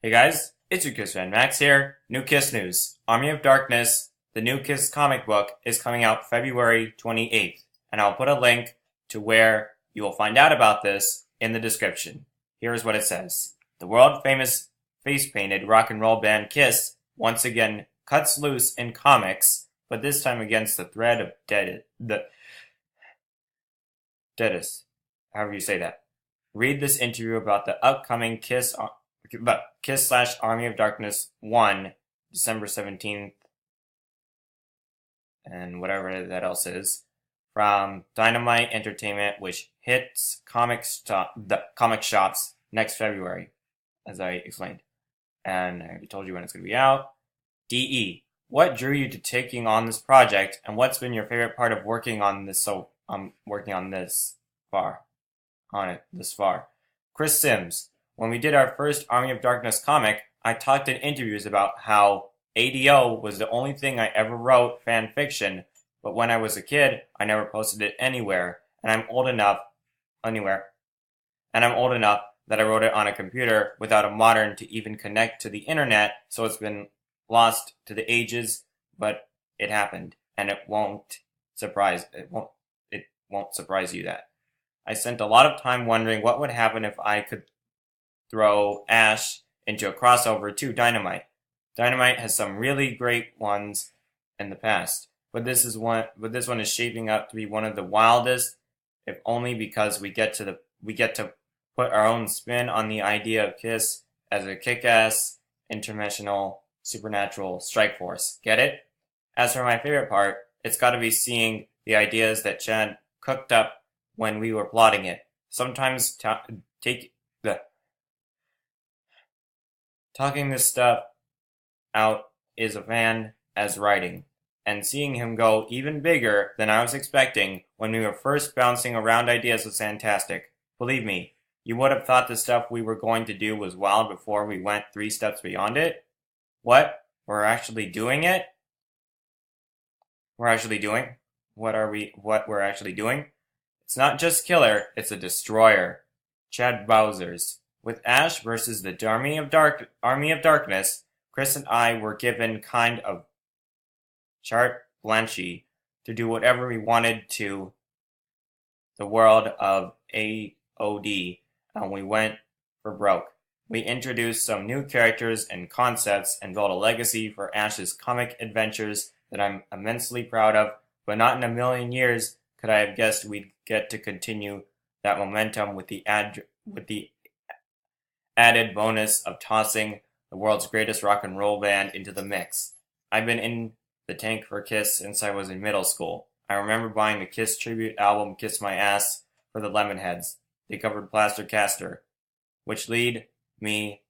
Hey guys, it's your Kiss fan Max here. New Kiss news. Army of Darkness, the new Kiss comic book, is coming out February 28th, and I'll put a link to where you will find out about this in the description. Here's what it says. The world famous face painted rock and roll band Kiss once again cuts loose in comics, but this time against the threat of Deadest, however you say that. Read this interview about the upcoming Kiss/Army of Darkness 1, December 17th, and whatever that else is, from Dynamite Entertainment, which hits the comic shops next February, as I explained. And I already told you when it's going to be out. DE, what drew you to taking on this project, and what's been your favorite part of working on this this far? Chris Sims, when we did our first Army of Darkness comic, I talked in interviews about how ADO was the only thing I ever wrote fan fiction, but when I was a kid, I never posted it anywhere, and I'm old enough that I wrote it on a computer without a modem to even connect to the internet, so it's been lost to the ages, but it happened, and it won't surprise you that. I spent a lot of time wondering what would happen if I could throw Ash into a crossover to Dynamite. Dynamite has some really great ones in the past, but this one is shaping up to be one of the wildest, if only because we get to put our own spin on the idea of Kiss as a kick-ass, interdimensional, supernatural strike force. Get it? As for my favorite part, it's gotta be seeing the ideas that Chad cooked up when we were plotting it. Sometimes talking this stuff out is a fan as writing, and seeing him go even bigger than I was expecting when we were first bouncing around ideas was fantastic. Believe me, you would have thought the stuff we were going to do was wild before we went 3 steps beyond it. What? We're actually doing it? What we're actually doing? It's not just killer, it's a destroyer. Chad Bowser's. With Ash versus the Army of Darkness, Chris and I were given kind of carte blanche to do whatever we wanted to the world of AOD, and we went for broke. We introduced some new characters and concepts and built a legacy for Ash's comic adventures that I'm immensely proud of, but not in a million years could I have guessed we'd get to continue that momentum with the added bonus of tossing the world's greatest rock and roll band into the mix. I've been in the tank for Kiss since I was in middle school. I remember buying the Kiss tribute album Kiss My Ass for the Lemonheads. They covered Plaster Caster, which lead me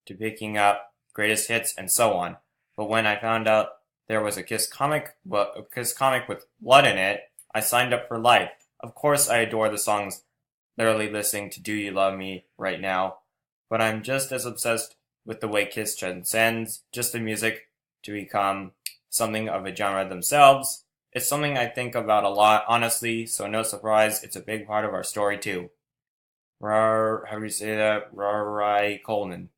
to picking up greatest hits and so on. But when I found out there was a Kiss comic with blood in it, I signed up for life. Of course I adore the songs, literally listening to Do You Love Me right now, but I'm just as obsessed with the way Kiss transcends just the music to become something of a genre themselves. It's something I think about a lot, honestly, so no surprise, it's a big part of our story too. How do you say that? Rai Coleman.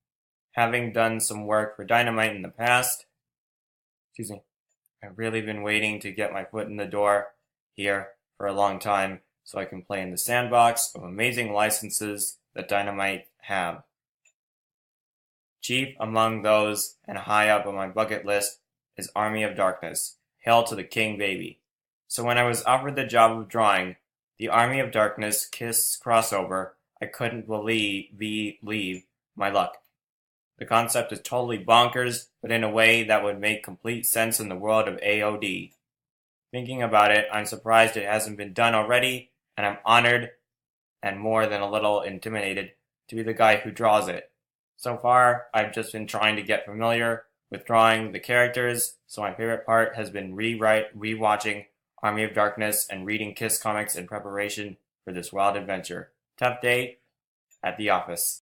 Having done some work for Dynamite in the past, I've really been waiting to get my foot in the door here for a long time so I can play in the sandbox of amazing licenses that Dynamite have. Chief among those and high up on my bucket list is Army of Darkness. Hail to the King, baby. So when I was offered the job of drawing the Army of Darkness Kiss crossover, I couldn't believe my luck. The concept is totally bonkers, but in a way that would make complete sense in the world of AOD. Thinking about it, I'm surprised it hasn't been done already, and I'm honored and more than a little intimidated to be the guy who draws it. So far, I've just been trying to get familiar with drawing the characters, so my favorite part has been rewatching Army of Darkness and reading Kiss comics in preparation for this wild adventure. Tough day at the office.